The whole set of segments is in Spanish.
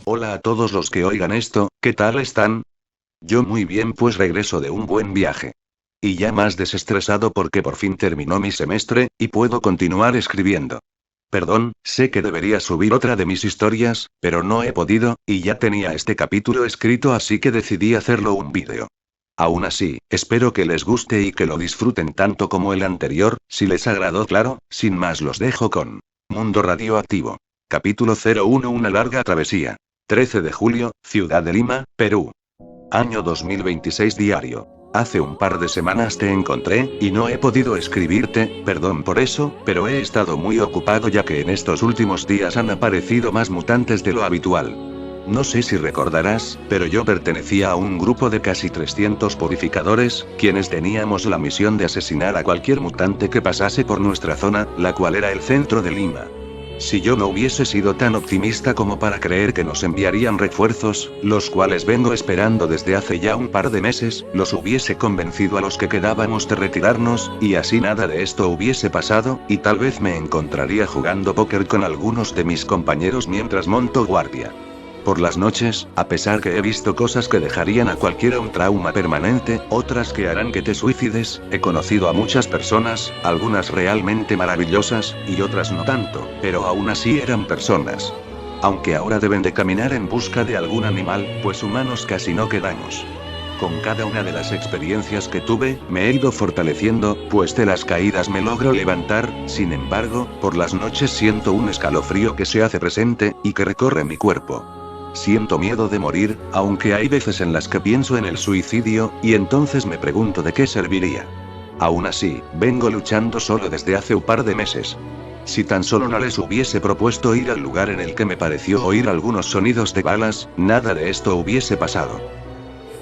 Hola a todos los que oigan esto, ¿qué tal están? Yo muy bien, pues regreso de un buen viaje. Y ya más desestresado porque por fin terminó mi semestre, y puedo continuar escribiendo. Perdón, sé que debería subir otra de mis historias, pero no he podido, y ya tenía este capítulo escrito, así que decidí hacerlo un vídeo. Aún así, espero que les guste y que lo disfruten tanto como el anterior. Si les agradó, claro, sin más los dejo con Mundo Radioactivo. Capítulo 01, una larga travesía. 13 de julio, Ciudad de Lima, Perú. Año 2026 diario. Hace un par de semanas te encontré, y no he podido escribirte, perdón por eso, pero he estado muy ocupado ya que en estos últimos días han aparecido más mutantes de lo habitual. No sé si recordarás, pero yo pertenecía a un grupo de casi 300 purificadores, quienes teníamos la misión de asesinar a cualquier mutante que pasase por nuestra zona, la cual era el centro de Lima. Si yo no hubiese sido tan optimista como para creer que nos enviarían refuerzos, los cuales vengo esperando desde hace ya un par de meses, los hubiese convencido a los que quedábamos de retirarnos, y así nada de esto hubiese pasado, y tal vez me encontraría jugando póker con algunos de mis compañeros mientras monto guardia. Por las noches, a pesar que he visto cosas que dejarían a cualquiera un trauma permanente, otras que harán que te suicides, he conocido a muchas personas, algunas realmente maravillosas, y otras no tanto, pero aún así eran personas. Aunque ahora deben de caminar en busca de algún animal, pues humanos casi no quedamos. Con cada una de las experiencias que tuve, me he ido fortaleciendo, pues de las caídas me logro levantar. Sin embargo, por las noches siento un escalofrío que se hace presente, y que recorre mi cuerpo. Siento miedo de morir, aunque hay veces en las que pienso en el suicidio, y entonces me pregunto de qué serviría. Aún así, vengo luchando solo desde hace un par de meses. Si tan solo no les hubiese propuesto ir al lugar en el que me pareció oír algunos sonidos de balas, nada de esto hubiese pasado.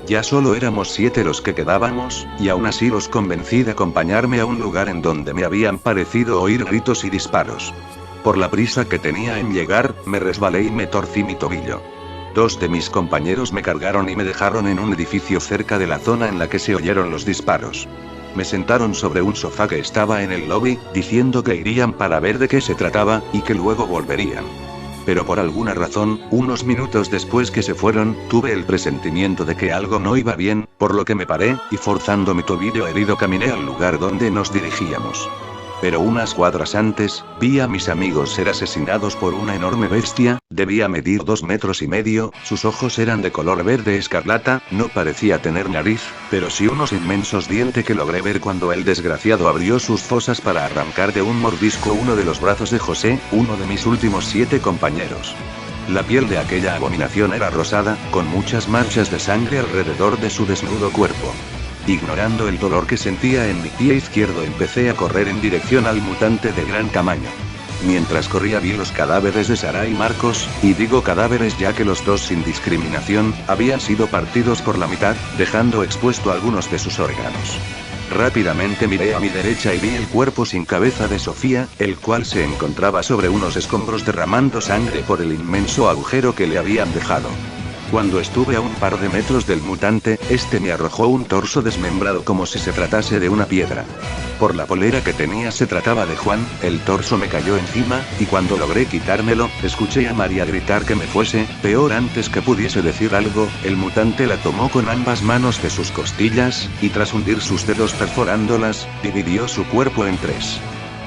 Ya solo éramos 7 los que quedábamos, y aún así los convencí de acompañarme a un lugar en donde me habían parecido oír gritos y disparos. Por la prisa que tenía en llegar, me resbalé y me torcí mi tobillo. 2 de mis compañeros me cargaron y me dejaron en un edificio cerca de la zona en la que se oyeron los disparos. Me sentaron sobre un sofá que estaba en el lobby, diciendo que irían para ver de qué se trataba, y que luego volverían. Pero por alguna razón, unos minutos después que se fueron, tuve el presentimiento de que algo no iba bien, por lo que me paré, y forzando mi tobillo herido caminé al lugar donde nos dirigíamos. Pero unas cuadras antes, vi a mis amigos ser asesinados por una enorme bestia. Debía medir 2,5 metros, sus ojos eran de color verde escarlata, no parecía tener nariz, pero sí unos inmensos dientes que logré ver cuando el desgraciado abrió sus fosas para arrancar de un mordisco uno de los brazos de José, uno de mis últimos 7 compañeros. La piel de aquella abominación era rosada, con muchas manchas de sangre alrededor de su desnudo cuerpo. Ignorando el dolor que sentía en mi pie izquierdo, empecé a correr en dirección al mutante de gran tamaño. Mientras corría vi los cadáveres de Sara y Marcos, y digo cadáveres ya que los dos sin discriminación, habían sido partidos por la mitad, dejando expuesto algunos de sus órganos. Rápidamente miré a mi derecha y vi el cuerpo sin cabeza de Sofía, el cual se encontraba sobre unos escombros derramando sangre por el inmenso agujero que le habían dejado. Cuando estuve a un par de metros del mutante, este me arrojó un torso desmembrado como si se tratase de una piedra. Por la polera que tenía se trataba de Juan, el torso me cayó encima, y cuando logré quitármelo, escuché a María gritar que me fuese. Peor, antes que pudiese decir algo, el mutante la tomó con ambas manos de sus costillas, y tras hundir sus dedos perforándolas, dividió su cuerpo en 3.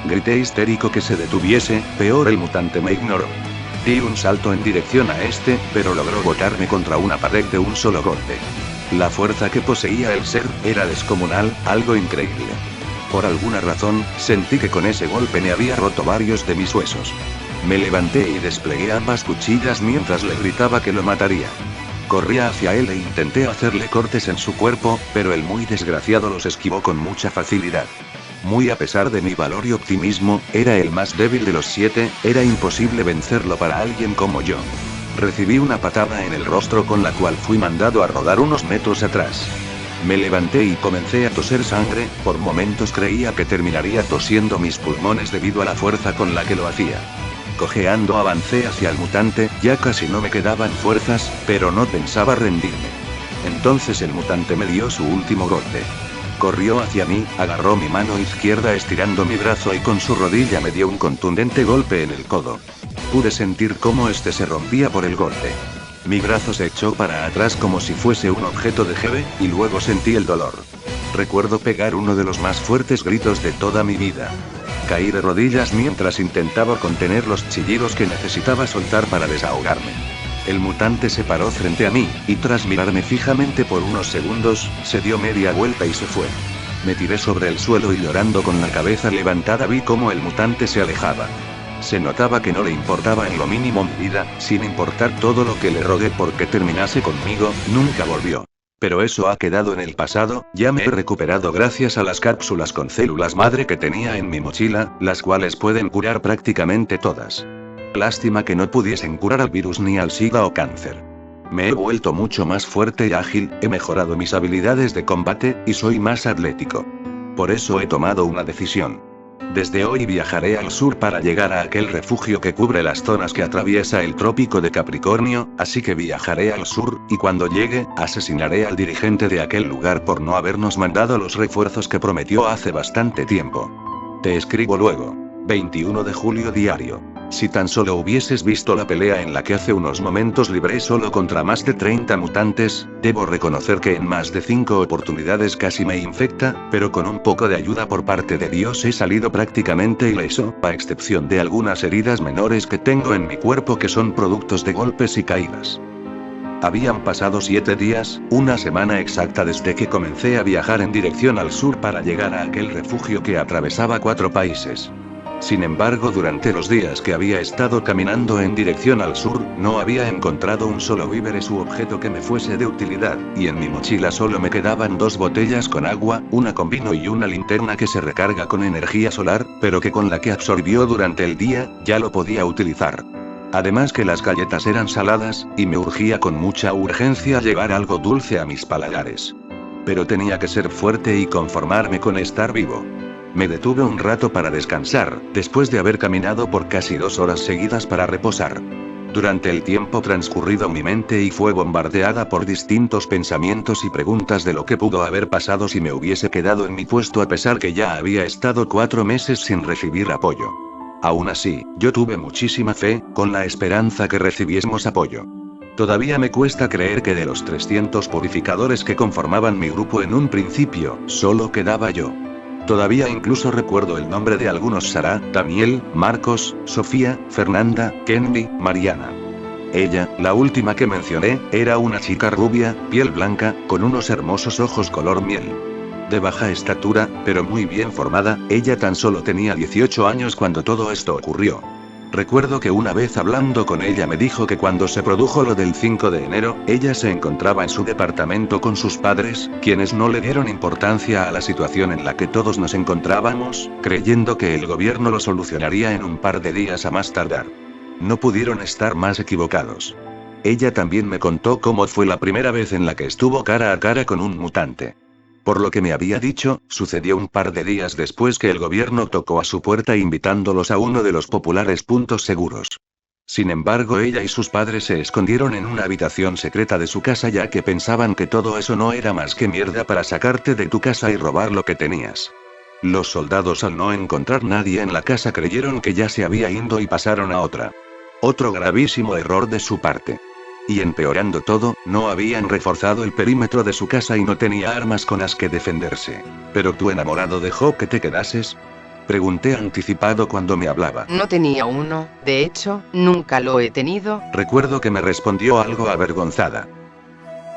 Grité histérico que se detuviese. Peor, el mutante me ignoró. Di un salto en dirección a este, pero logró botarme contra una pared de un solo golpe. La fuerza que poseía el ser era descomunal, algo increíble. Por alguna razón, sentí que con ese golpe me había roto varios de mis huesos. Me levanté y desplegué ambas cuchillas mientras le gritaba que lo mataría. Corría hacia él e intenté hacerle cortes en su cuerpo, pero el muy desgraciado los esquivó con mucha facilidad. Muy a pesar de mi valor y optimismo, era el más débil de los 7, era imposible vencerlo para alguien como yo. Recibí una patada en el rostro con la cual fui mandado a rodar unos metros atrás. Me levanté y comencé a toser sangre. Por momentos creía que terminaría tosiendo mis pulmones debido a la fuerza con la que lo hacía. Cojeando avancé hacia el mutante, ya casi no me quedaban fuerzas, pero no pensaba rendirme. Entonces el mutante me dio su último golpe. Corrió hacia mí, agarró mi mano izquierda estirando mi brazo y con su rodilla me dio un contundente golpe en el codo. Pude sentir cómo este se rompía por el golpe. Mi brazo se echó para atrás como si fuese un objeto de jeve, y luego sentí el dolor. Recuerdo pegar uno de los más fuertes gritos de toda mi vida. Caí de rodillas mientras intentaba contener los chillidos que necesitaba soltar para desahogarme. El mutante se paró frente a mí, y tras mirarme fijamente por unos segundos, se dio media vuelta y se fue. Me tiré sobre el suelo y llorando con la cabeza levantada vi cómo el mutante se alejaba. Se notaba que no le importaba en lo mínimo mi vida, sin importar todo lo que le rogué porque terminase conmigo, nunca volvió. Pero eso ha quedado en el pasado, ya me he recuperado gracias a las cápsulas con células madre que tenía en mi mochila, las cuales pueden curar prácticamente todas. Lástima que no pudiesen curar al virus ni al SIDA o cáncer. Me he vuelto mucho más fuerte y ágil, he mejorado mis habilidades de combate, y soy más atlético. Por eso he tomado una decisión. Desde hoy viajaré al sur para llegar a aquel refugio que cubre las zonas que atraviesa el trópico de Capricornio, así que viajaré al sur, y cuando llegue, asesinaré al dirigente de aquel lugar por no habernos mandado los refuerzos que prometió hace bastante tiempo. Te escribo luego. 21 de julio diario. Si tan solo hubieses visto la pelea en la que hace unos momentos libré solo contra más de 30 mutantes, debo reconocer que en más de 5 oportunidades casi me infecta, pero con un poco de ayuda por parte de Dios he salido prácticamente ileso, a excepción de algunas heridas menores que tengo en mi cuerpo que son productos de golpes y caídas. Habían pasado 7 días, una semana exacta desde que comencé a viajar en dirección al sur para llegar a aquel refugio que atravesaba 4 países. Sin embargo, durante los días que había estado caminando en dirección al sur, no había encontrado un solo víveres u objeto que me fuese de utilidad, y en mi mochila solo me quedaban 2 botellas con agua, una con vino y una linterna que se recarga con energía solar, pero que con la que absorbió durante el día, ya lo podía utilizar. Además que las galletas eran saladas, y me urgía con mucha urgencia llevar algo dulce a mis paladares. Pero tenía que ser fuerte y conformarme con estar vivo. Me detuve un rato para descansar, después de haber caminado por casi 2 horas seguidas para reposar. Durante el tiempo transcurrido mi mente y fue bombardeada por distintos pensamientos y preguntas de lo que pudo haber pasado si me hubiese quedado en mi puesto a pesar que ya había estado 4 meses sin recibir apoyo. Aún así, yo tuve muchísima fe, con la esperanza que recibiésemos apoyo. Todavía me cuesta creer que de los 300 purificadores que conformaban mi grupo en un principio, solo quedaba yo. Todavía incluso recuerdo el nombre de algunos: Sara, Daniel, Marcos, Sofía, Fernanda, Kenny, Mariana. Ella, la última que mencioné, era una chica rubia, piel blanca, con unos hermosos ojos color miel. De baja estatura, pero muy bien formada, ella tan solo tenía 18 años cuando todo esto ocurrió. Recuerdo que una vez hablando con ella me dijo que cuando se produjo lo del 5 de enero, ella se encontraba en su departamento con sus padres, quienes no le dieron importancia a la situación en la que todos nos encontrábamos, creyendo que el gobierno lo solucionaría en un par de días a más tardar. No pudieron estar más equivocados. Ella también me contó cómo fue la primera vez en la que estuvo cara a cara con un mutante. Por lo que me había dicho, sucedió un par de días después que el gobierno tocó a su puerta invitándolos a uno de los populares puntos seguros. Sin embargo, ella y sus padres se escondieron en una habitación secreta de su casa ya que pensaban que todo eso no era más que mierda para sacarte de tu casa y robar lo que tenías. Los soldados, al no encontrar nadie en la casa, creyeron que ya se había ido y pasaron a otra. Otro gravísimo error de su parte. Y empeorando todo, no habían reforzado el perímetro de su casa y no tenía armas con las que defenderse. ¿Pero tu enamorado dejó que te quedases? Pregunté anticipado cuando me hablaba. No tenía uno, de hecho, nunca lo he tenido. Recuerdo que me respondió algo avergonzada.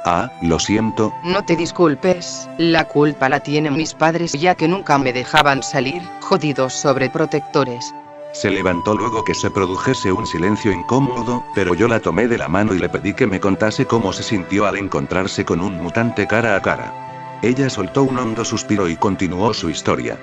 Ah, lo siento. No te disculpes, la culpa la tienen mis padres ya que nunca me dejaban salir, jodidos sobreprotectores. Se levantó luego que se produjese un silencio incómodo, pero yo la tomé de la mano y le pedí que me contase cómo se sintió al encontrarse con un mutante cara a cara. Ella soltó un hondo suspiro y continuó su historia.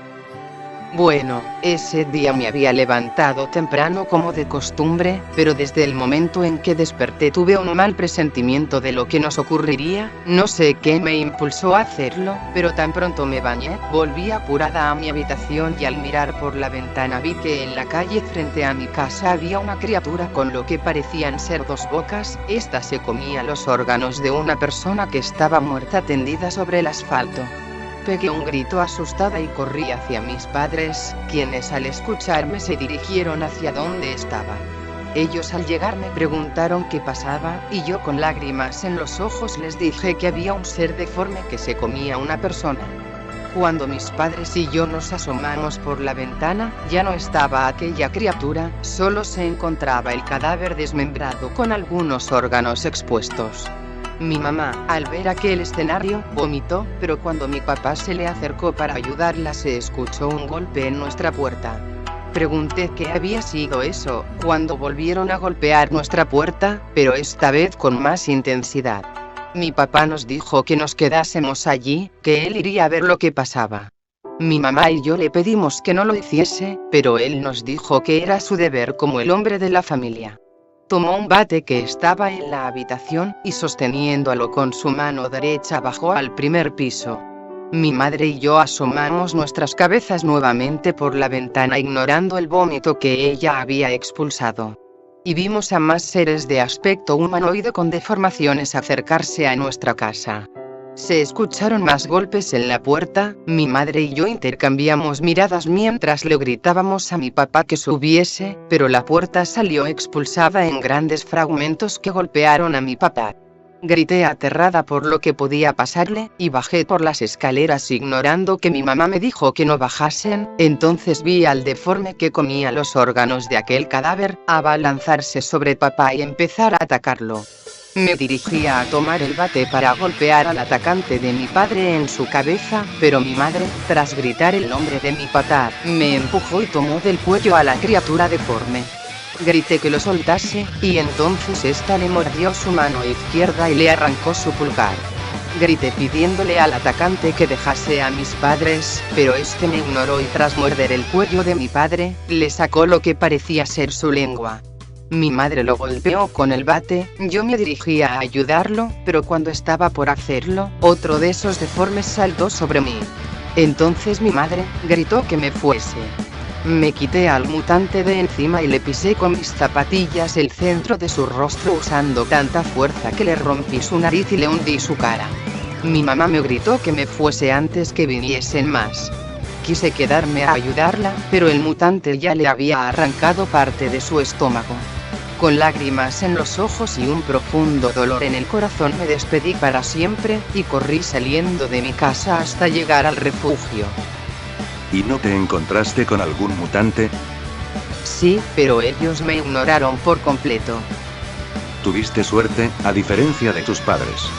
Bueno, ese día me había levantado temprano como de costumbre, pero desde el momento en que desperté tuve un mal presentimiento de lo que nos ocurriría, no sé qué me impulsó a hacerlo, pero tan pronto me bañé, volví apurada a mi habitación y al mirar por la ventana vi que en la calle frente a mi casa había una criatura con lo que parecían ser 2 bocas, esta se comía los órganos de una persona que estaba muerta tendida sobre el asfalto. Pegué un grito asustada y corrí hacia mis padres, quienes al escucharme se dirigieron hacia donde estaba. Ellos al llegar me preguntaron qué pasaba, y yo con lágrimas en los ojos les dije que había un ser deforme que se comía a una persona. Cuando mis padres y yo nos asomamos por la ventana, ya no estaba aquella criatura, solo se encontraba el cadáver desmembrado con algunos órganos expuestos. Mi mamá, al ver aquel escenario, vomitó, pero cuando mi papá se le acercó para ayudarla se escuchó un golpe en nuestra puerta. Pregunté qué había sido eso, cuando volvieron a golpear nuestra puerta, pero esta vez con más intensidad. Mi papá nos dijo que nos quedásemos allí, que él iría a ver lo que pasaba. Mi mamá y yo le pedimos que no lo hiciese, pero él nos dijo que era su deber como el hombre de la familia. Tomó un bate que estaba en la habitación, y sosteniéndolo con su mano derecha bajó al primer piso. Mi madre y yo asomamos nuestras cabezas nuevamente por la ventana ignorando el vómito que ella había expulsado. Y vimos a más seres de aspecto humanoide con deformaciones acercarse a nuestra casa. Se escucharon más golpes en la puerta, mi madre y yo intercambiamos miradas mientras le gritábamos a mi papá que subiese, pero la puerta salió expulsada en grandes fragmentos que golpearon a mi papá. Grité aterrada por lo que podía pasarle, y bajé por las escaleras ignorando que mi mamá me dijo que no bajasen. Entonces vi al deforme que comía los órganos de aquel cadáver, abalanzarse sobre papá y empezar a atacarlo. Me dirigía a tomar el bate para golpear al atacante de mi padre en su cabeza, pero mi madre, tras gritar el nombre de mi papá, me empujó y tomó del cuello a la criatura deforme. Grité que lo soltase, y entonces esta le mordió su mano izquierda y le arrancó su pulgar. Grité pidiéndole al atacante que dejase a mis padres, pero este me ignoró y tras morder el cuello de mi padre, le sacó lo que parecía ser su lengua. Mi madre lo golpeó con el bate, yo me dirigía a ayudarlo, pero cuando estaba por hacerlo, otro de esos deformes saltó sobre mí. Entonces mi madre gritó que me fuese. Me quité al mutante de encima y le pisé con mis zapatillas el centro de su rostro usando tanta fuerza que le rompí su nariz y le hundí su cara. Mi mamá me gritó que me fuese antes que viniesen más. Quise quedarme a ayudarla, pero el mutante ya le había arrancado parte de su estómago. Con lágrimas en los ojos y un profundo dolor en el corazón me despedí para siempre, y corrí saliendo de mi casa hasta llegar al refugio. ¿Y no te encontraste con algún mutante? Sí, pero ellos me ignoraron por completo. Tuviste suerte, a diferencia de tus padres.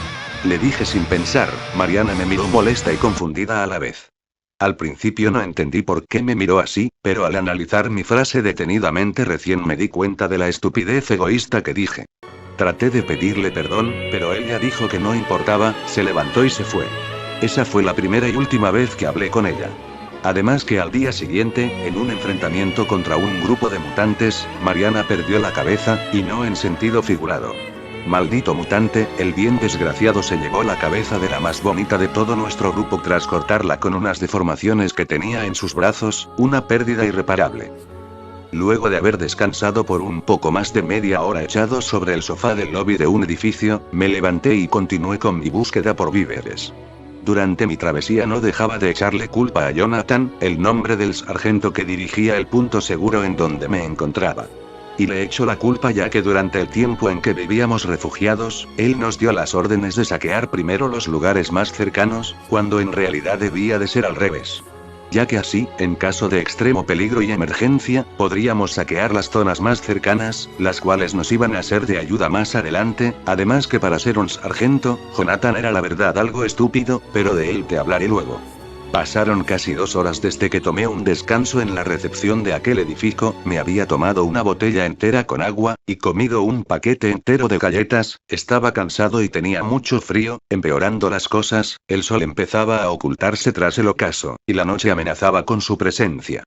Le dije sin pensar. Mariana me miró molesta y confundida a la vez. Al principio no entendí por qué me miró así, pero al analizar mi frase detenidamente recién me di cuenta de la estupidez egoísta que dije. Traté de pedirle perdón, pero ella dijo que no importaba, se levantó y se fue. Esa fue la primera y última vez que hablé con ella. Además que al día siguiente, en un enfrentamiento contra un grupo de mutantes, Mariana perdió la cabeza, y no en sentido figurado. Maldito mutante, el bien desgraciado se llevó la cabeza de la más bonita de todo nuestro grupo tras cortarla con unas deformaciones que tenía en sus brazos, una pérdida irreparable. Luego de haber descansado por un poco más de media hora echado sobre el sofá del lobby de un edificio, me levanté y continué con mi búsqueda por víveres. Durante mi travesía no dejaba de echarle culpa a Jonathan, el nombre del sargento que dirigía el punto seguro en donde me encontraba. Y le echo la culpa ya que durante el tiempo en que vivíamos refugiados, él nos dio las órdenes de saquear primero los lugares más cercanos, cuando en realidad debía de ser al revés. Ya que así, en caso de extremo peligro y emergencia, podríamos saquear las zonas más cercanas, las cuales nos iban a ser de ayuda más adelante. Además que para ser un sargento, Jonathan era la verdad algo estúpido, pero de él te hablaré luego. Pasaron casi 2 horas desde que tomé un descanso en la recepción de aquel edificio, me había tomado una botella entera con agua, y comido un paquete entero de galletas, estaba cansado y tenía mucho frío. Empeorando las cosas, el sol empezaba a ocultarse tras el ocaso, y la noche amenazaba con su presencia.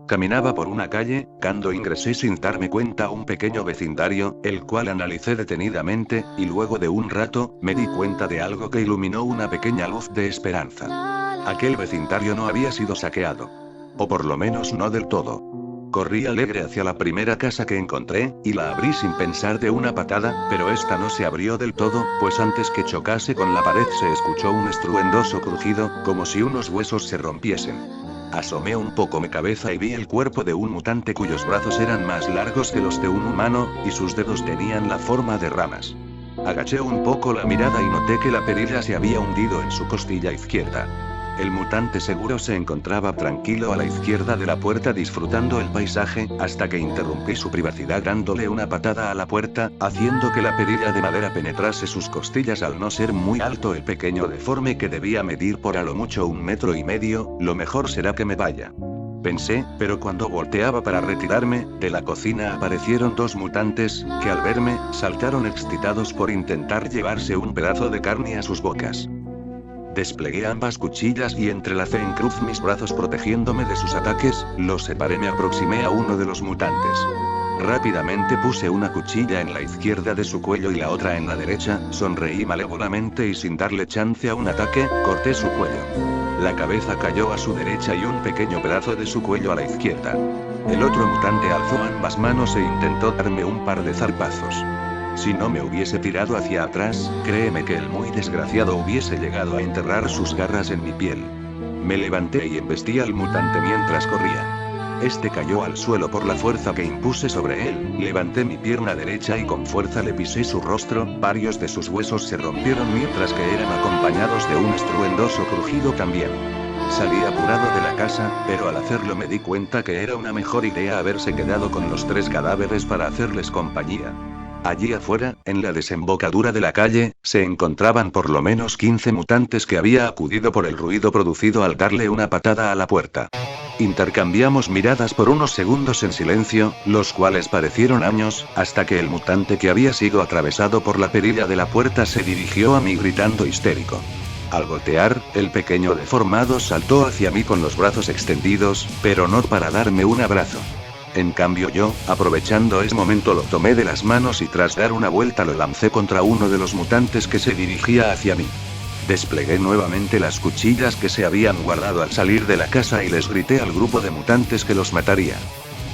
Caminaba por una calle, cuando ingresé sin darme cuenta a un pequeño vecindario, el cual analicé detenidamente, y luego de un rato, me di cuenta de algo que iluminó una pequeña luz de esperanza. Aquel vecindario no había sido saqueado. O por lo menos no del todo. Corrí alegre hacia la primera casa que encontré, y la abrí sin pensar de una patada, pero esta no se abrió del todo, pues antes que chocase con la pared se escuchó un estruendoso crujido, como si unos huesos se rompiesen. Asomé un poco mi cabeza y vi el cuerpo de un mutante cuyos brazos eran más largos que los de un humano, y sus dedos tenían la forma de ramas. Agaché un poco la mirada y noté que la perilla se había hundido en su costilla izquierda. El mutante seguro se encontraba tranquilo a la izquierda de la puerta disfrutando el paisaje, hasta que interrumpí su privacidad dándole una patada a la puerta, haciendo que la perilla de madera penetrase sus costillas. Al no ser muy alto el pequeño deforme que debía medir por a lo mucho 1,5 metros, lo mejor será que me vaya. Pensé, pero cuando volteaba para retirarme, de la cocina aparecieron 2 mutantes, que al verme, saltaron excitados por intentar llevarse un pedazo de carne a sus bocas. Desplegué ambas cuchillas y entrelacé en cruz mis brazos protegiéndome de sus ataques, los separé, me aproximé a uno de los mutantes. Rápidamente puse una cuchilla en la izquierda de su cuello y la otra en la derecha, sonreí malévolamente y sin darle chance a un ataque, corté su cuello. La cabeza cayó a su derecha y un pequeño pedazo de su cuello a la izquierda. El otro mutante alzó ambas manos e intentó darme un par de zarpazos. Si no me hubiese tirado hacia atrás, créeme que el muy desgraciado hubiese llegado a enterrar sus garras en mi piel. Me levanté y embestí al mutante mientras corría. Este cayó al suelo por la fuerza que impuse sobre él, levanté mi pierna derecha y con fuerza le pisé su rostro, varios de sus huesos se rompieron mientras que eran acompañados de un estruendoso crujido también. Salí apurado de la casa, pero al hacerlo me di cuenta que era una mejor idea haberse quedado con los 3 cadáveres para hacerles compañía. Allí afuera, en la desembocadura de la calle, se encontraban por lo menos 15 mutantes que había acudido por el ruido producido al darle una patada a la puerta. Intercambiamos miradas por unos segundos en silencio, los cuales parecieron años, hasta que el mutante que había sido atravesado por la perilla de la puerta se dirigió a mí gritando histérico. Al golpear, el pequeño deformado saltó hacia mí con los brazos extendidos, pero no para darme un abrazo. En cambio yo, aprovechando ese momento, lo tomé de las manos y tras dar una vuelta lo lancé contra uno de los mutantes que se dirigía hacia mí. Desplegué nuevamente las cuchillas que se habían guardado al salir de la casa y les grité al grupo de mutantes que los mataría.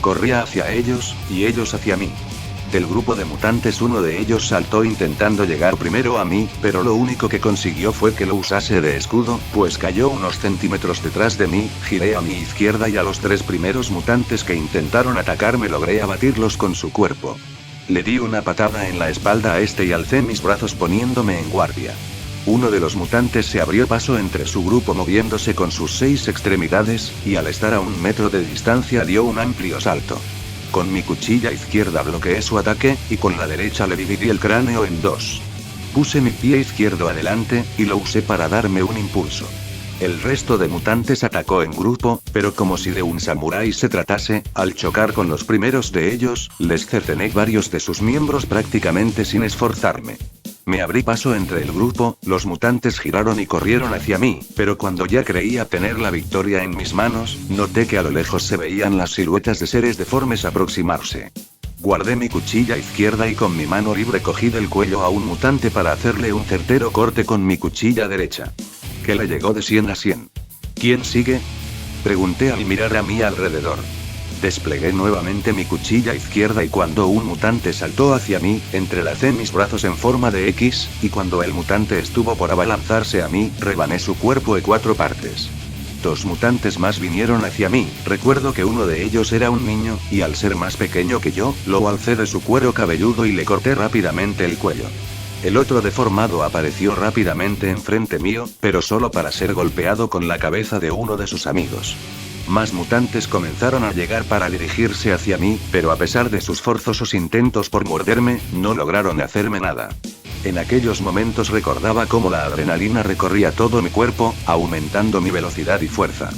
Corría hacia ellos, y ellos hacia mí. Del grupo de mutantes uno de ellos saltó intentando llegar primero a mí, pero lo único que consiguió fue que lo usase de escudo, pues cayó unos centímetros detrás de mí, giré a mi izquierda y a los 3 primeros mutantes que intentaron atacarme logré abatirlos con su cuerpo. Le di una patada en la espalda a este y alcé mis brazos poniéndome en guardia. Uno de los mutantes se abrió paso entre su grupo moviéndose con sus 6 extremidades, y al estar a 1 metro de distancia dio un amplio salto. Con mi cuchilla izquierda bloqueé su ataque, y con la derecha le dividí el cráneo en 2. Puse mi pie izquierdo adelante, y lo usé para darme un impulso. El resto de mutantes atacó en grupo, pero como si de un samurái se tratase, al chocar con los primeros de ellos, les cercené varios de sus miembros prácticamente sin esforzarme. Me abrí paso entre el grupo, los mutantes giraron y corrieron hacia mí, pero cuando ya creía tener la victoria en mis manos, noté que a lo lejos se veían las siluetas de seres deformes aproximarse. Guardé mi cuchilla izquierda y con mi mano libre cogí del cuello a un mutante para hacerle un certero corte con mi cuchilla derecha. Que le llegó de 100 a 100. ¿Quién sigue?, pregunté al mirar a mi alrededor. Desplegué nuevamente mi cuchilla izquierda y cuando un mutante saltó hacia mí, entrelacé mis brazos en forma de X, y cuando el mutante estuvo por abalanzarse a mí, rebané su cuerpo en 4 partes. 2 mutantes más vinieron hacia mí, recuerdo que uno de ellos era un niño, y al ser más pequeño que yo, lo alcé de su cuero cabelludo y le corté rápidamente el cuello. El otro deformado apareció rápidamente enfrente mío, pero solo para ser golpeado con la cabeza de uno de sus amigos. Más mutantes comenzaron a llegar para dirigirse hacia mí, pero a pesar de sus forzosos intentos por morderme, no lograron hacerme nada. En aquellos momentos recordaba cómo la adrenalina recorría todo mi cuerpo, aumentando mi velocidad y fuerza.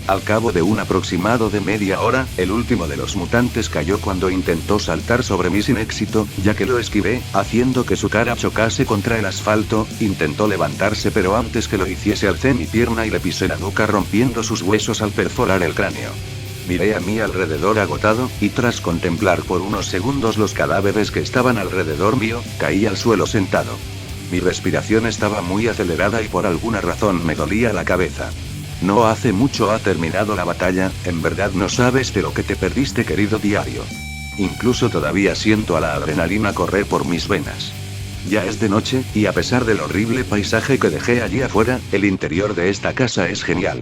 Al cabo de un aproximado de media hora, el último de los mutantes cayó cuando intentó saltar sobre mí sin éxito, ya que lo esquivé, haciendo que su cara chocase contra el asfalto. Intentó levantarse pero antes que lo hiciese alcé mi pierna y le pisé la nuca rompiendo sus huesos al perforar el cráneo. Miré a mi alrededor agotado, y tras contemplar por unos segundos los cadáveres que estaban alrededor mío, caí al suelo sentado. Mi respiración estaba muy acelerada y por alguna razón me dolía la cabeza. No hace mucho ha terminado la batalla, en verdad no sabes de lo que te perdiste, querido diario. Incluso todavía siento a la adrenalina correr por mis venas. Ya es de noche, y a pesar del horrible paisaje que dejé allí afuera, el interior de esta casa es genial.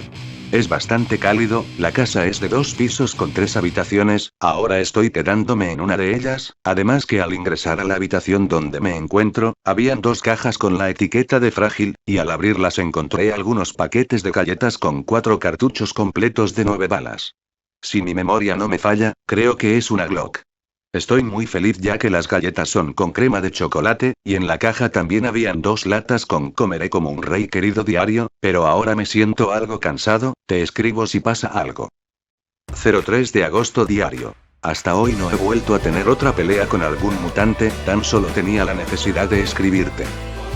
Es bastante cálido, la casa es de 2 pisos con 3 habitaciones, ahora estoy quedándome en una de ellas, además que al ingresar a la habitación donde me encuentro, habían 2 cajas con la etiqueta de frágil, y al abrirlas encontré algunos paquetes de galletas con 4 cartuchos completos de 9 balas. Si mi memoria no me falla, creo que es una Glock. Estoy muy feliz ya que las galletas son con crema de chocolate, y en la caja también habían 2 latas con comeré como un rey querido diario, pero ahora me siento algo cansado, te escribo si pasa algo. 03 de agosto diario. Hasta hoy no he vuelto a tener otra pelea con algún mutante, tan solo tenía la necesidad de escribirte.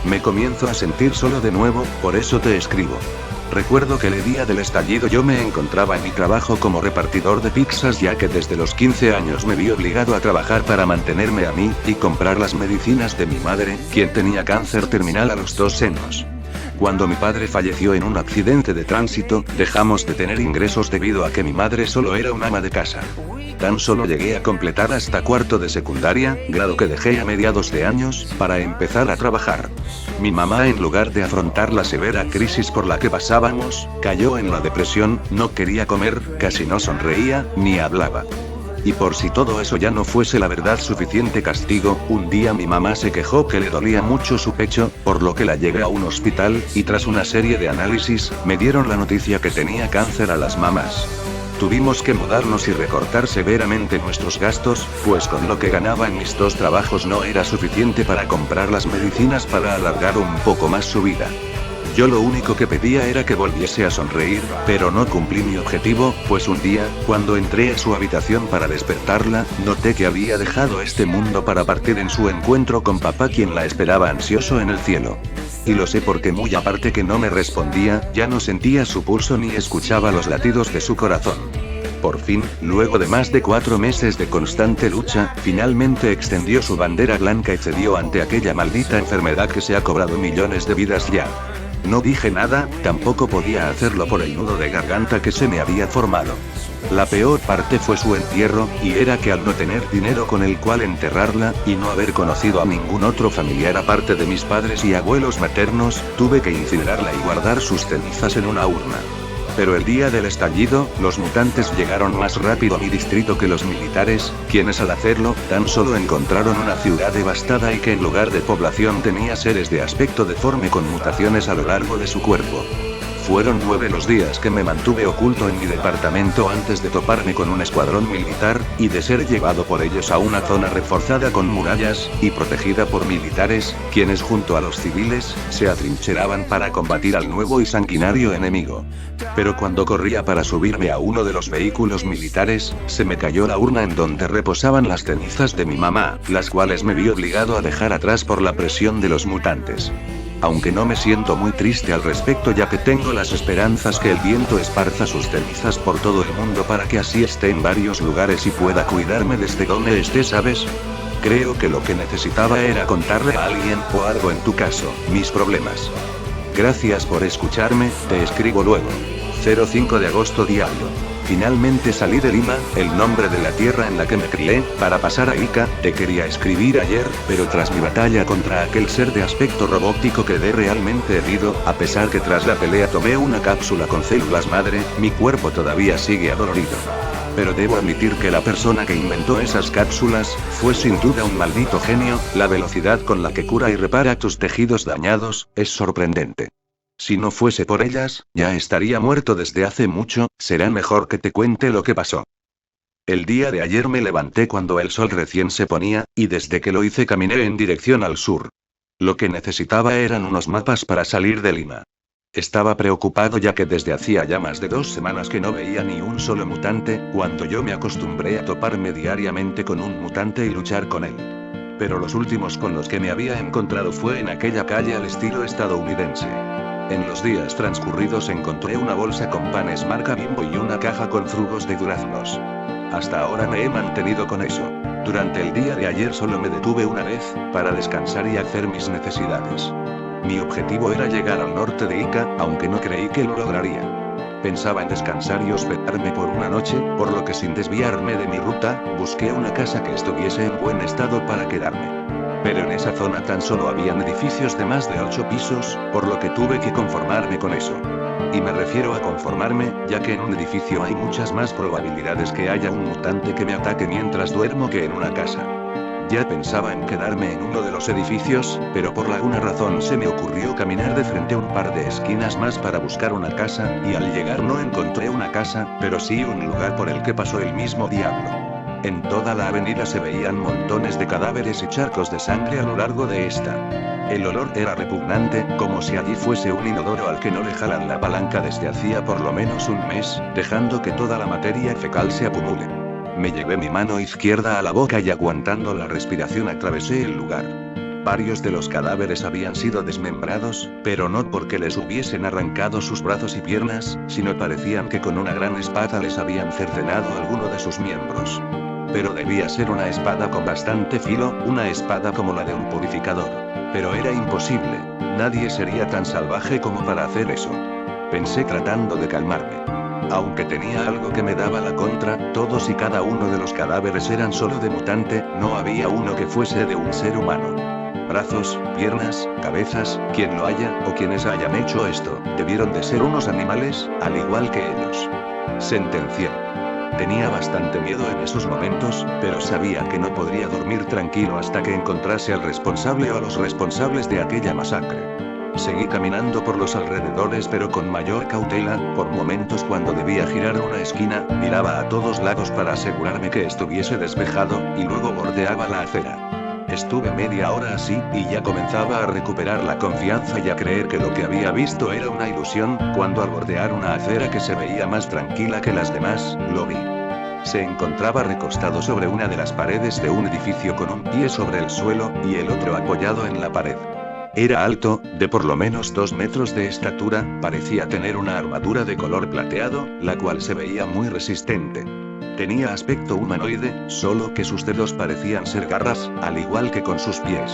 Me comienzo a sentir solo de nuevo, por eso te escribo. Recuerdo que el día del estallido yo me encontraba en mi trabajo como repartidor de pizzas ya que desde los 15 años me vi obligado a trabajar para mantenerme a mí, y comprar las medicinas de mi madre, quien tenía cáncer terminal a los 2 senos. Cuando mi padre falleció en un accidente de tránsito, dejamos de tener ingresos debido a que mi madre solo era una ama de casa. Tan solo llegué a completar hasta cuarto de secundaria, grado que dejé a mediados de años, para empezar a trabajar. Mi mamá, en lugar de afrontar la severa crisis por la que pasábamos, cayó en la depresión, no quería comer, casi no sonreía, ni hablaba. Y por si todo eso ya no fuese la verdad suficiente castigo, un día mi mamá se quejó que le dolía mucho su pecho, por lo que la llevé a un hospital, y tras una serie de análisis, me dieron la noticia que tenía cáncer a las mamas. Tuvimos que mudarnos y recortar severamente nuestros gastos, pues con lo que ganaba en mis 2 trabajos no era suficiente para comprar las medicinas para alargar un poco más su vida. Yo lo único que pedía era que volviese a sonreír, pero no cumplí mi objetivo, pues un día, cuando entré a su habitación para despertarla, noté que había dejado este mundo para partir en su encuentro con papá, quien la esperaba ansioso en el cielo. Y lo sé porque muy aparte que no me respondía, ya no sentía su pulso ni escuchaba los latidos de su corazón. Por fin, luego de más de 4 meses de constante lucha, finalmente extendió su bandera blanca y cedió ante aquella maldita enfermedad que se ha cobrado millones de vidas ya. No dije nada, tampoco podía hacerlo por el nudo de garganta que se me había formado. La peor parte fue su entierro, y era que al no tener dinero con el cual enterrarla, y no haber conocido a ningún otro familiar aparte de mis padres y abuelos maternos, tuve que incinerarla y guardar sus cenizas en una urna. Pero el día del estallido, los mutantes llegaron más rápido a mi distrito que los militares, quienes al hacerlo, tan solo encontraron una ciudad devastada y que en lugar de población tenía seres de aspecto deforme con mutaciones a lo largo de su cuerpo. Fueron 9 los días que me mantuve oculto en mi departamento antes de toparme con un escuadrón militar, y de ser llevado por ellos a una zona reforzada con murallas, y protegida por militares, quienes junto a los civiles, se atrincheraban para combatir al nuevo y sanguinario enemigo. Pero cuando corría para subirme a uno de los vehículos militares, se me cayó la urna en donde reposaban las cenizas de mi mamá, las cuales me vi obligado a dejar atrás por la presión de los mutantes. Aunque no me siento muy triste al respecto ya que tengo las esperanzas que el viento esparza sus cenizas por todo el mundo para que así esté en varios lugares y pueda cuidarme desde donde esté, ¿sabes? Creo que lo que necesitaba era contarle a alguien, o algo en tu caso, mis problemas. Gracias por escucharme, te escribo luego. 05 de agosto diario. Finalmente salí de Lima, el nombre de la tierra en la que me crié, para pasar a Ica. Te quería escribir ayer, pero tras mi batalla contra aquel ser de aspecto robótico quedé realmente herido, a pesar que tras la pelea tomé una cápsula con células madre, mi cuerpo todavía sigue adolorido. Pero debo admitir que la persona que inventó esas cápsulas, fue sin duda un maldito genio, la velocidad con la que cura y repara tus tejidos dañados, es sorprendente. Si no fuese por ellas, ya estaría muerto desde hace mucho. Será mejor que te cuente lo que pasó. El día de ayer me levanté cuando el sol recién se ponía, y desde que lo hice caminé en dirección al sur. Lo que necesitaba eran unos mapas para salir de Lima. Estaba preocupado ya que desde hacía ya más de 2 semanas que no veía ni un solo mutante, cuando yo me acostumbré a toparme diariamente con un mutante y luchar con él. Pero los últimos con los que me había encontrado fue en aquella calle al estilo estadounidense. En los días transcurridos encontré una bolsa con panes marca Bimbo y una caja con frugos de duraznos. Hasta ahora me he mantenido con eso. Durante el día de ayer solo me detuve una vez, para descansar y hacer mis necesidades. Mi objetivo era llegar al norte de Ica, aunque no creí que lo lograría. Pensaba en descansar y hospedarme por una noche, por lo que sin desviarme de mi ruta, busqué una casa que estuviese en buen estado para quedarme. Pero en esa zona tan solo habían edificios de más de 8 pisos, por lo que tuve que conformarme con eso. Y me refiero a conformarme, ya que en un edificio hay muchas más probabilidades que haya un mutante que me ataque mientras duermo que en una casa. Ya pensaba en quedarme en uno de los edificios, pero por alguna razón se me ocurrió caminar de frente un par de esquinas más para buscar una casa, y al llegar no encontré una casa, pero sí un lugar por el que pasó el mismo diablo. En toda la avenida se veían montones de cadáveres y charcos de sangre a lo largo de esta. El olor era repugnante, como si allí fuese un inodoro al que no le jalan la palanca desde hacía por lo menos un mes, dejando que toda la materia fecal se acumule. Me llevé mi mano izquierda a la boca y aguantando la respiración atravesé el lugar. Varios de los cadáveres habían sido desmembrados, pero no porque les hubiesen arrancado sus brazos y piernas, sino parecían que con una gran espada les habían cercenado alguno de sus miembros. Pero debía ser una espada con bastante filo, una espada como la de un purificador. Pero era imposible, nadie sería tan salvaje como para hacer eso. Pensé tratando de calmarme. Aunque tenía algo que me daba la contra, todos y cada uno de los cadáveres eran solo de mutante, no había uno que fuese de un ser humano. Brazos, piernas, cabezas, quien lo haya, o quienes hayan hecho esto, debieron de ser unos animales, al igual que ellos. Sentencié. Tenía bastante miedo en esos momentos, pero sabía que no podría dormir tranquilo hasta que encontrase al responsable o a los responsables de aquella masacre. Seguí caminando por los alrededores pero con mayor cautela, por momentos cuando debía girar una esquina, miraba a todos lados para asegurarme que estuviese despejado, y luego bordeaba la acera. Estuve media hora así, y ya comenzaba a recuperar la confianza y a creer que lo que había visto era una ilusión, cuando al bordear una acera que se veía más tranquila que las demás, lo vi. Se encontraba recostado sobre una de las paredes de un edificio con un pie sobre el suelo, y el otro apoyado en la pared. Era alto, de por lo menos 2 metros de estatura, parecía tener una armadura de color plateado, la cual se veía muy resistente. Tenía aspecto humanoide, solo que sus dedos parecían ser garras, al igual que con sus pies.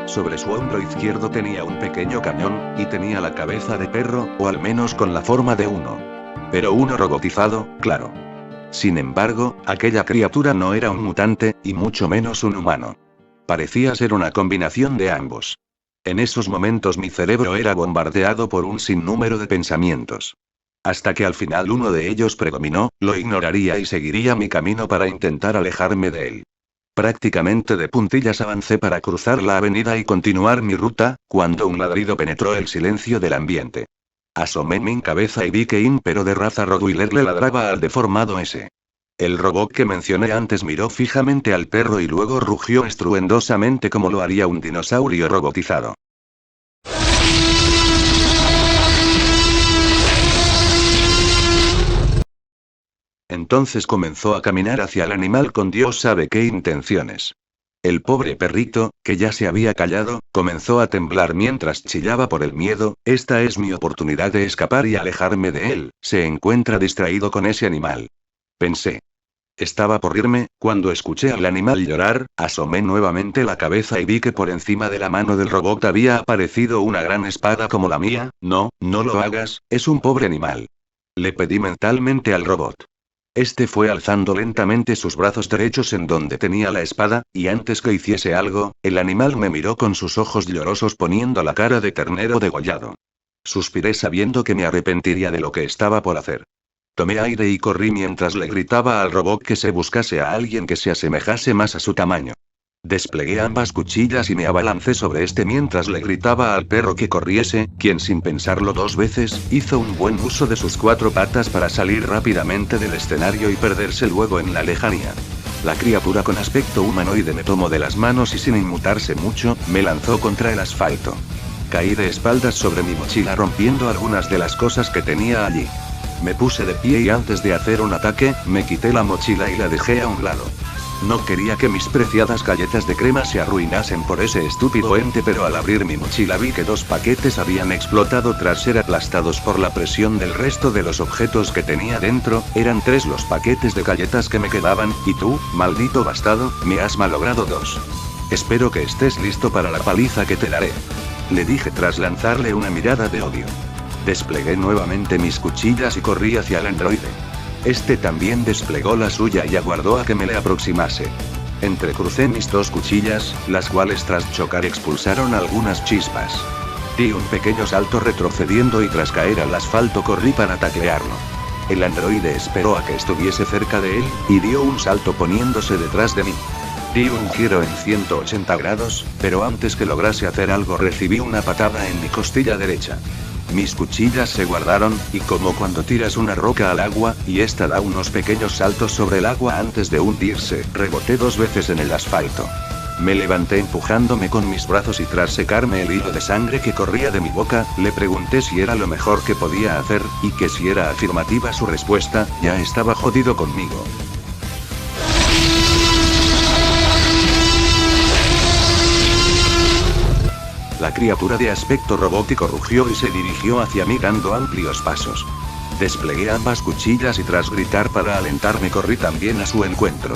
Sobre su hombro izquierdo tenía un pequeño cañón, y tenía la cabeza de perro, o al menos con la forma de uno. Pero uno robotizado, claro. Sin embargo, aquella criatura no era un mutante, y mucho menos un humano. Parecía ser una combinación de ambos. En esos momentos mi cerebro era bombardeado por un sinnúmero de pensamientos. Hasta que al final uno de ellos predominó, lo ignoraría y seguiría mi camino para intentar alejarme de él. Prácticamente de puntillas avancé para cruzar la avenida y continuar mi ruta, cuando un ladrido penetró el silencio del ambiente. Asomé mi cabeza y vi que Ímpero de raza Rottweiler le ladraba al deformado ese. El robot que mencioné antes miró fijamente al perro y luego rugió estruendosamente como lo haría un dinosaurio robotizado. Entonces comenzó a caminar hacia el animal con Dios sabe qué intenciones. El pobre perrito, que ya se había callado, comenzó a temblar mientras chillaba por el miedo. Esta es mi oportunidad de escapar y alejarme de él, se encuentra distraído con ese animal. Pensé. Estaba por irme, cuando escuché al animal llorar, asomé nuevamente la cabeza y vi que por encima de la mano del robot había aparecido una gran espada como la mía. No, no lo hagas, es un pobre animal. Le pedí mentalmente al robot. Este fue alzando lentamente sus brazos derechos en donde tenía la espada, y antes que hiciese algo, el animal me miró con sus ojos llorosos poniendo la cara de ternero degollado. Suspiré sabiendo que me arrepentiría de lo que estaba por hacer. Tomé aire y corrí mientras le gritaba al robot que se buscase a alguien que se asemejase más a su tamaño. Desplegué ambas cuchillas y me abalancé sobre este mientras le gritaba al perro que corriese, quien sin pensarlo 2 veces, hizo un buen uso de sus 4 patas para salir rápidamente del escenario y perderse luego en la lejanía. La criatura con aspecto humanoide me tomó de las manos y sin inmutarse mucho, me lanzó contra el asfalto. Caí de espaldas sobre mi mochila rompiendo algunas de las cosas que tenía allí. Me puse de pie y antes de hacer un ataque, me quité la mochila y la dejé a un lado. No quería que mis preciadas galletas de crema se arruinasen por ese estúpido ente, pero al abrir mi mochila vi que 2 paquetes habían explotado tras ser aplastados por la presión del resto de los objetos que tenía dentro. Eran 3 los paquetes de galletas que me quedaban, y tú, maldito bastardo, me has malogrado 2. Espero que estés listo para la paliza que te daré. Le dije tras lanzarle una mirada de odio. Desplegué nuevamente mis cuchillas y corrí hacia el androide. Este también desplegó la suya y aguardó a que me le aproximase. Entrecrucé mis 2 cuchillas, las cuales tras chocar expulsaron algunas chispas. Di un pequeño salto retrocediendo y tras caer al asfalto corrí para taclearlo. El androide esperó a que estuviese cerca de él, y dio un salto poniéndose detrás de mí. Di un giro en 180 grados, pero antes que lograse hacer algo recibí una patada en mi costilla derecha. Mis cuchillas se guardaron, y como cuando tiras una roca al agua, y esta da unos pequeños saltos sobre el agua antes de hundirse, reboté 2 veces en el asfalto. Me levanté empujándome con mis brazos y tras secarme el hilo de sangre que corría de mi boca, le pregunté si era lo mejor que podía hacer, y que si era afirmativa su respuesta, ya estaba jodido conmigo. La criatura de aspecto robótico rugió y se dirigió hacia mí dando amplios pasos. Desplegué ambas cuchillas y tras gritar para alentarme corrí también a su encuentro.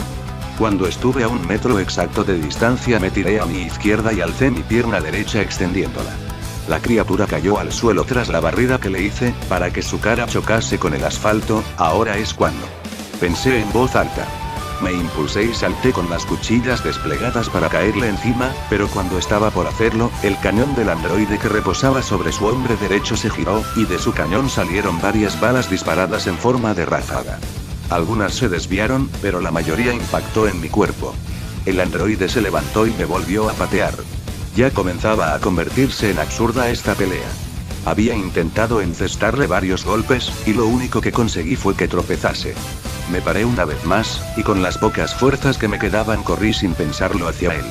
Cuando estuve a 1 metro exacto de distancia me tiré a mi izquierda y alcé mi pierna derecha extendiéndola. La criatura cayó al suelo tras la barrida que le hice, para que su cara chocase con el asfalto. Ahora es cuando. Pensé en voz alta. Me impulsé y salté con las cuchillas desplegadas para caerle encima, pero cuando estaba por hacerlo, el cañón del androide que reposaba sobre su hombro derecho se giró, y de su cañón salieron varias balas disparadas en forma de ráfaga. Algunas se desviaron, pero la mayoría impactó en mi cuerpo. El androide se levantó y me volvió a patear. Ya comenzaba a convertirse en absurda esta pelea. Había intentado encestarle varios golpes, y lo único que conseguí fue que tropezase. Me paré una vez más, y con las pocas fuerzas que me quedaban corrí sin pensarlo hacia él.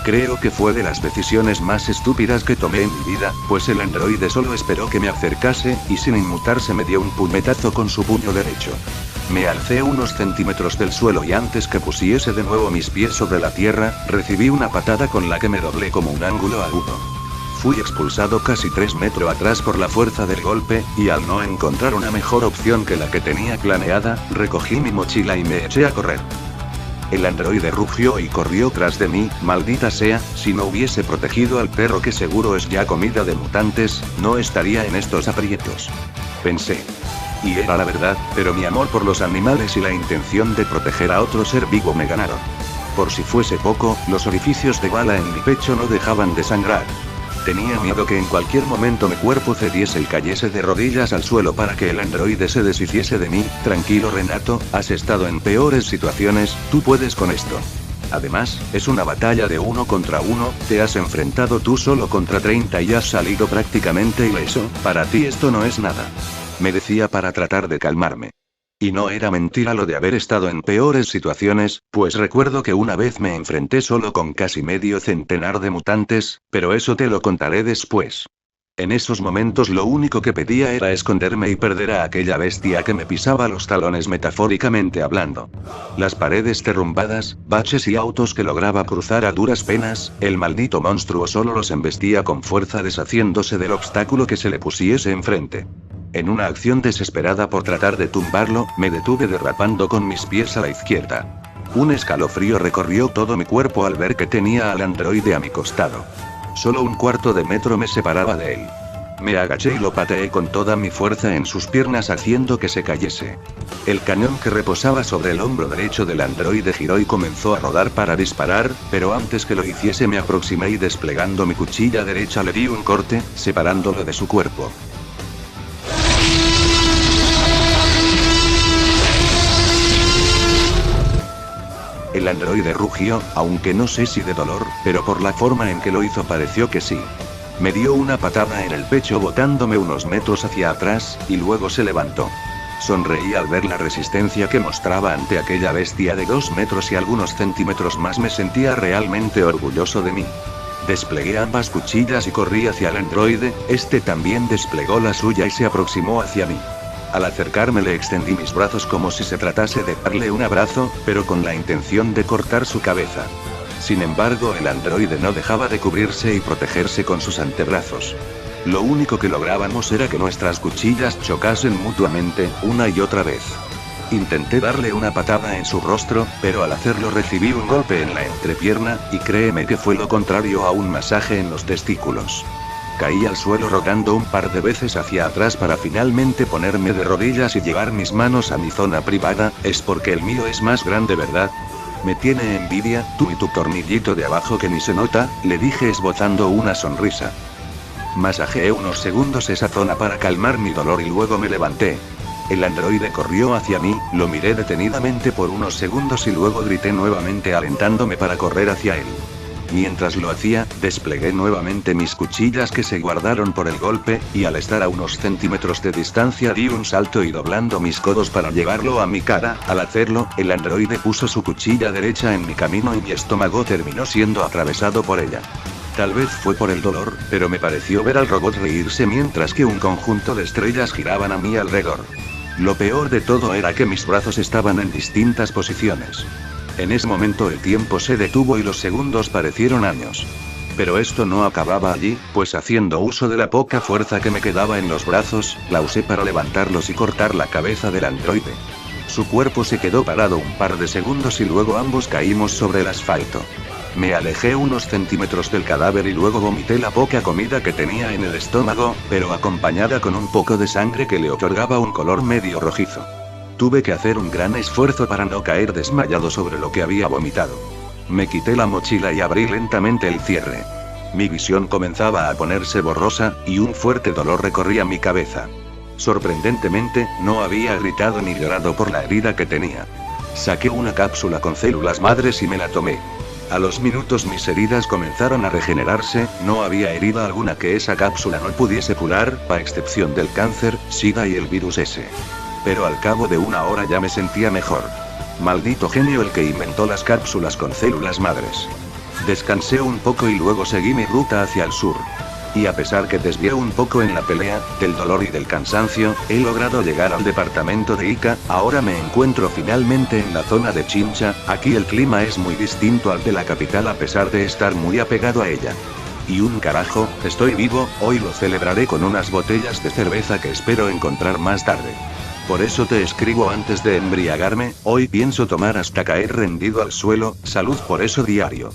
Creo que fue de las decisiones más estúpidas que tomé en mi vida, pues el androide solo esperó que me acercase, y sin inmutarse me dio un puñetazo con su puño derecho. Me alcé unos centímetros del suelo y antes que pusiese de nuevo mis pies sobre la tierra, recibí una patada con la que me doblé como un ángulo agudo. Fui expulsado casi 3 metros atrás por la fuerza del golpe, y al no encontrar una mejor opción que la que tenía planeada, recogí mi mochila y me eché a correr. El androide rugió y corrió tras de mí. Maldita sea, si no hubiese protegido al perro que seguro es ya comida de mutantes, no estaría en estos aprietos. Pensé. Y era la verdad, pero mi amor por los animales y la intención de proteger a otro ser vivo me ganaron. Por si fuese poco, los orificios de bala en mi pecho no dejaban de sangrar. Tenía miedo que en cualquier momento mi cuerpo cediese y cayese de rodillas al suelo para que el androide se deshiciese de mí. Tranquilo Renato, has estado en peores situaciones, tú puedes con esto. Además, es una batalla de 1 contra 1, te has enfrentado tú solo contra 30 y has salido prácticamente ileso, para ti esto no es nada. Me decía para tratar de calmarme. Y no era mentira lo de haber estado en peores situaciones, pues recuerdo que una vez me enfrenté solo con casi medio centenar de mutantes, pero eso te lo contaré después. En esos momentos lo único que pedía era esconderme y perder a aquella bestia que me pisaba los talones metafóricamente hablando. Las paredes derrumbadas, baches y autos que lograba cruzar a duras penas, el maldito monstruo solo los embestía con fuerza deshaciéndose del obstáculo que se le pusiese enfrente. En una acción desesperada por tratar de tumbarlo, me detuve derrapando con mis pies a la izquierda. Un escalofrío recorrió todo mi cuerpo al ver que tenía al androide a mi costado. Solo 1/4 de metro me separaba de él. Me agaché y lo pateé con toda mi fuerza en sus piernas haciendo que se cayese. El cañón que reposaba sobre el hombro derecho del androide giró y comenzó a rodar para disparar, pero antes que lo hiciese me aproximé y desplegando mi cuchilla derecha le di un corte, separándolo de su cuerpo. El androide rugió, aunque no sé si de dolor, pero por la forma en que lo hizo pareció que sí. Me dio una patada en el pecho botándome unos metros hacia atrás, y luego se levantó. Sonreí al ver la resistencia que mostraba ante aquella bestia de 2 metros y algunos centímetros más. Me sentía realmente orgulloso de mí. Desplegué ambas cuchillas y corrí hacia el androide, este también desplegó la suya y se aproximó hacia mí. Al acercarme le extendí mis brazos como si se tratase de darle un abrazo, pero con la intención de cortar su cabeza. Sin embargo, el androide no dejaba de cubrirse y protegerse con sus antebrazos. Lo único que lográbamos era que nuestras cuchillas chocasen mutuamente, una y otra vez. Intenté darle una patada en su rostro, pero al hacerlo recibí un golpe en la entrepierna, y créeme que fue lo contrario a un masaje en los testículos. Caí al suelo rodando un par de veces hacia atrás para finalmente ponerme de rodillas y llevar mis manos a mi zona privada. ¿Es porque el mío es más grande, verdad? Me tiene envidia, tú y tu tornillito de abajo que ni se nota, le dije esbozando una sonrisa. Masajeé unos segundos esa zona para calmar mi dolor y luego me levanté. El androide corrió hacia mí, lo miré detenidamente por unos segundos y luego grité nuevamente alentándome para correr hacia él. Mientras lo hacía, desplegué nuevamente mis cuchillas que se guardaron por el golpe, y al estar a unos centímetros de distancia di un salto y doblando mis codos para llevarlo a mi cara. Al hacerlo, el androide puso su cuchilla derecha en mi camino y mi estómago terminó siendo atravesado por ella. Tal vez fue por el dolor, pero me pareció ver al robot reírse mientras que un conjunto de estrellas giraban a mi alrededor. Lo peor de todo era que mis brazos estaban en distintas posiciones. En ese momento el tiempo se detuvo y los segundos parecieron años. Pero esto no acababa allí, pues haciendo uso de la poca fuerza que me quedaba en los brazos, la usé para levantarlos y cortar la cabeza del androide. Su cuerpo se quedó parado un par de segundos y luego ambos caímos sobre el asfalto. Me alejé unos centímetros del cadáver y luego vomité la poca comida que tenía en el estómago, pero acompañada con un poco de sangre que le otorgaba un color medio rojizo. Tuve que hacer un gran esfuerzo para no caer desmayado sobre lo que había vomitado. Me quité la mochila y abrí lentamente el cierre. Mi visión comenzaba a ponerse borrosa, y un fuerte dolor recorría mi cabeza. Sorprendentemente, no había gritado ni llorado por la herida que tenía. Saqué una cápsula con células madres y me la tomé. A los minutos mis heridas comenzaron a regenerarse, no había herida alguna que esa cápsula no pudiese curar, a excepción del cáncer, SIDA y el virus S. Pero al cabo de una hora ya me sentía mejor. Maldito genio el que inventó las cápsulas con células madres. Descansé un poco y luego seguí mi ruta hacia el sur. Y a pesar que desvié un poco en la pelea, del dolor y del cansancio, he logrado llegar al departamento de Ica. Ahora me encuentro finalmente en la zona de Chincha. Aquí el clima es muy distinto al de la capital a pesar de estar muy apegado a ella. Y un carajo, estoy vivo, hoy lo celebraré con unas botellas de cerveza que espero encontrar más tarde. Por eso te escribo antes de embriagarme, hoy pienso tomar hasta caer rendido al suelo, salud por eso diario.